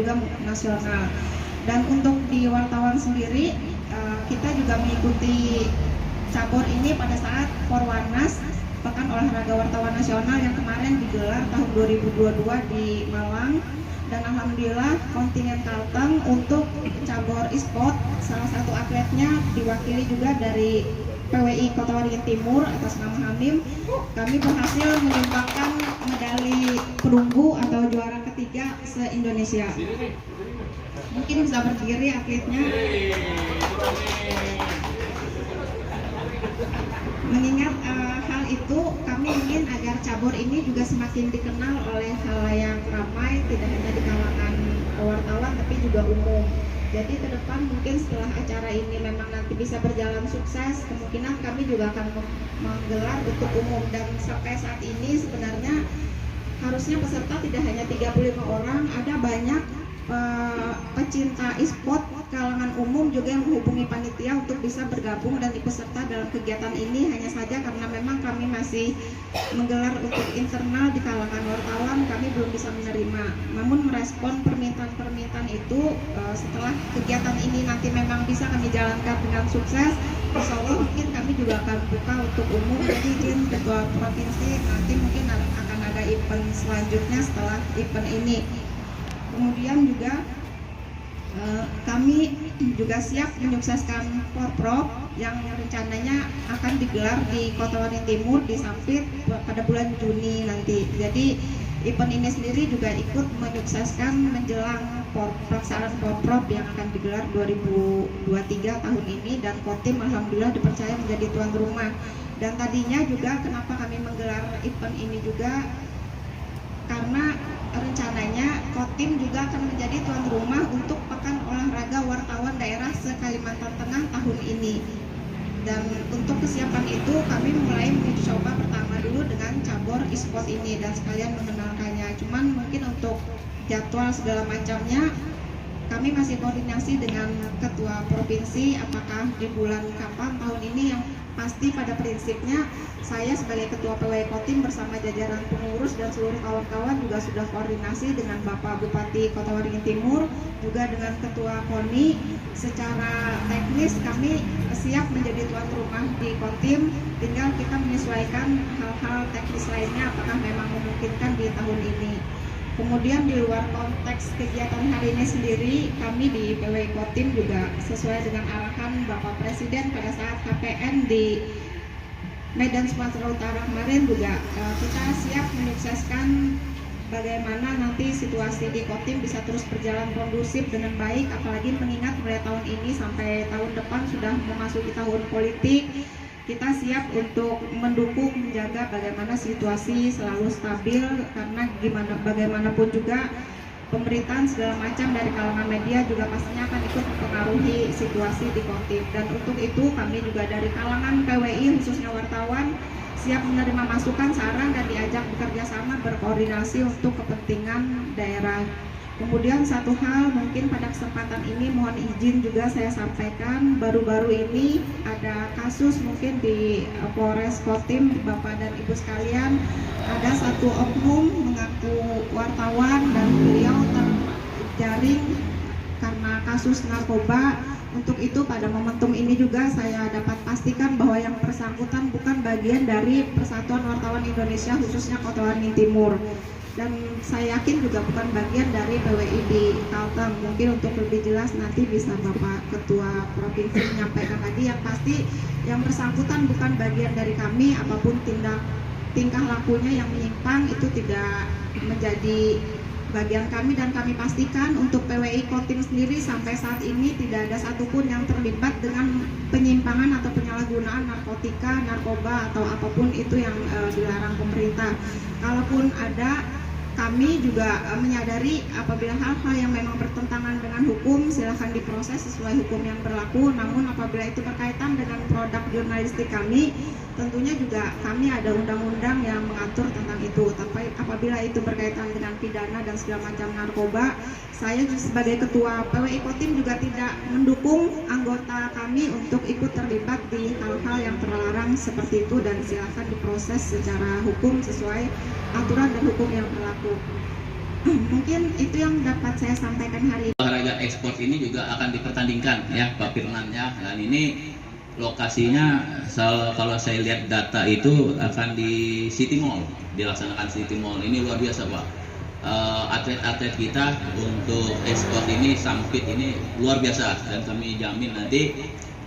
juga nasional. Dan untuk di wartawan sendiri, kita juga mengikuti cabur ini pada saat Porwarnas, Pekan Olahraga Wartawan Nasional yang kemarin digelar tahun 2022 di Malang. Dan alhamdulillah kontingen Kalteng untuk cabur e-sport, salah satu atletnya diwakili juga dari PWI Kota Waringin Timur atas nama Hamim. Kami berhasil menyumbangkan medali perunggu atau juara ketiga se-Indonesia. Mungkin bisa berdiri atletnya. Mengingat hal itu, kami ingin agar cabur ini juga semakin dikenal oleh halayak ramai, tidak hanya di kalangan wartawan tapi juga umum. Jadi ke depan mungkin setelah acara ini memang nanti bisa berjalan sukses, kemungkinan kami juga akan menggelar untuk umum. Dan sampai saat ini sebenarnya harusnya peserta tidak hanya 35 orang, ada banyak pecinta e-sport kalangan umum juga yang menghubungi panitia untuk bisa bergabung dan ikut serta dalam kegiatan ini. Hanya saja karena memang kami masih menggelar untuk internal di kalangan wartawan, kami belum bisa menerima. Namun merespon permintaan itu, setelah kegiatan ini nanti memang bisa kami jalankan dengan sukses, insya Allah mungkin kami juga akan buka untuk umum. Jadi izin ketua provinsi, nanti mungkin akan ada event selanjutnya setelah event ini. Kemudian juga kami juga siap menyukseskan Porprov yang rencananya akan digelar di Kota Waringin Timur di Sampit pada bulan Juni nanti. Jadi event ini sendiri juga ikut menyukseskan menjelang pelaksanaan Porprov yang akan digelar 2023 tahun ini, dan Kotim alhamdulillah dipercaya menjadi tuan rumah. Dan tadinya juga kenapa kami menggelar event ini juga karena rencananya Kotim juga akan menjadi tuan rumah untuk Pekan Olahraga Wartawan Daerah se-Kalimantan Tengah tahun ini. Dan untuk kesiapan itu kami mulai mencoba pertama dulu dengan cabur e-sport ini dan sekalian mengenalkannya. Cuman mungkin untuk jadwal segala macamnya kami masih koordinasi dengan ketua provinsi apakah di bulan kapan tahun ini. Yang pasti pada prinsipnya saya sebagai ketua PWI Kotim bersama jajaran pengurus dan seluruh kawan-kawan juga sudah koordinasi dengan Bapak Bupati Kota Waringin Timur, juga dengan ketua KONI. Secara teknis kami siap menjadi tuan rumah di Kotim, tinggal kita menyesuaikan hal-hal teknis lainnya apakah memang memungkinkan di tahun ini. Kemudian di luar konteks kegiatan hari ini sendiri, kami di PWI Kotim juga sesuai dengan arahan Bapak Presiden pada saat KPN di Medan Sumatera Utara kemarin juga kita siap menyukseskan bagaimana nanti situasi di Kotim bisa terus berjalan kondusif dengan baik, apalagi mengingat mulai tahun ini sampai tahun depan sudah memasuki tahun politik. Kita siap untuk mendukung, menjaga bagaimana situasi selalu stabil, karena bagaimanapun juga pemberitaan segala macam dari kalangan media juga pastinya akan ikut mempengaruhi situasi di Kotim. Dan untuk itu kami juga dari kalangan PWI khususnya wartawan siap menerima masukan, saran, dan diajak bekerja sama berkoordinasi untuk kepentingan daerah. Kemudian satu hal mungkin pada kesempatan ini mohon izin juga saya sampaikan, baru-baru ini ada kasus mungkin di Polres Kotim, Bapak dan Ibu sekalian, ada satu oknum mengaku wartawan dan beliau terjaring karena kasus narkoba. Untuk itu pada momentum ini juga saya dapat pastikan bahwa yang bersangkutan bukan bagian dari Persatuan Wartawan Indonesia khususnya Kota Waringin Timur. Dan saya yakin juga bukan bagian dari PWI di Kalteng. Mungkin untuk lebih jelas nanti bisa Bapak Ketua Provinsi menyampaikan lagi. Yang pasti yang bersangkutan bukan bagian dari kami, apapun tingkah lakunya yang menyimpang itu tidak menjadi bagian kami. Dan kami pastikan untuk PWI Kotim sendiri sampai saat ini tidak ada satupun yang terlibat dengan penyimpangan atau penyalahgunaan narkotika, narkoba atau apapun itu yang dilarang pemerintah. Kalaupun ada, kami juga menyadari apabila hal-hal yang memang bertentangan dengan hukum silahkan diproses sesuai hukum yang berlaku. Namun apabila itu berkaitan dengan produk jurnalistik kami, tentunya juga kami ada undang-undang yang mengatur tentang itu. Tapi apabila itu berkaitan dengan pidana dan segala macam narkoba, saya sebagai ketua PWI Kotim juga tidak mendukung anggota kami untuk ikut terlibat di hal-hal yang terlarang seperti itu, dan silakan diproses secara hukum sesuai aturan dan hukum yang berlaku. Mungkin itu yang dapat saya sampaikan hari ini. Olahraga e-sport ini juga akan dipertandingkan ya Pak Firman ya, dan ini lokasinya kalau saya lihat data itu akan di City Mall, dilaksanakan City Mall. Ini luar biasa Pak. Atlet-atlet kita untuk e-sport ini, Sampit ini luar biasa, dan kami jamin nanti,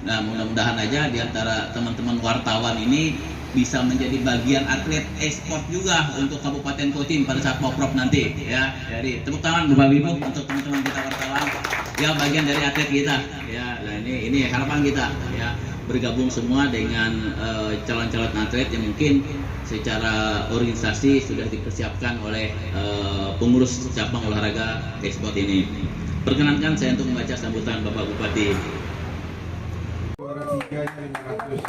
nah mudah-mudahan aja di antara teman-teman wartawan ini bisa menjadi bagian atlet e-sport juga untuk Kabupaten Kodim pada saat Poprov nanti ya. Jadi tepuk tangan Bapak Ibu untuk teman-teman kita wartawan ya, bagian dari atlet kita ya. Nah ini harapan kita ya, bergabung semua dengan calon-calon atlet yang mungkin secara organisasi sudah dipersiapkan oleh pengurus cabang olahraga e-sport ini. Perkenankan saya untuk membaca sambutan Bapak Bupati. Juara 3 Alexis.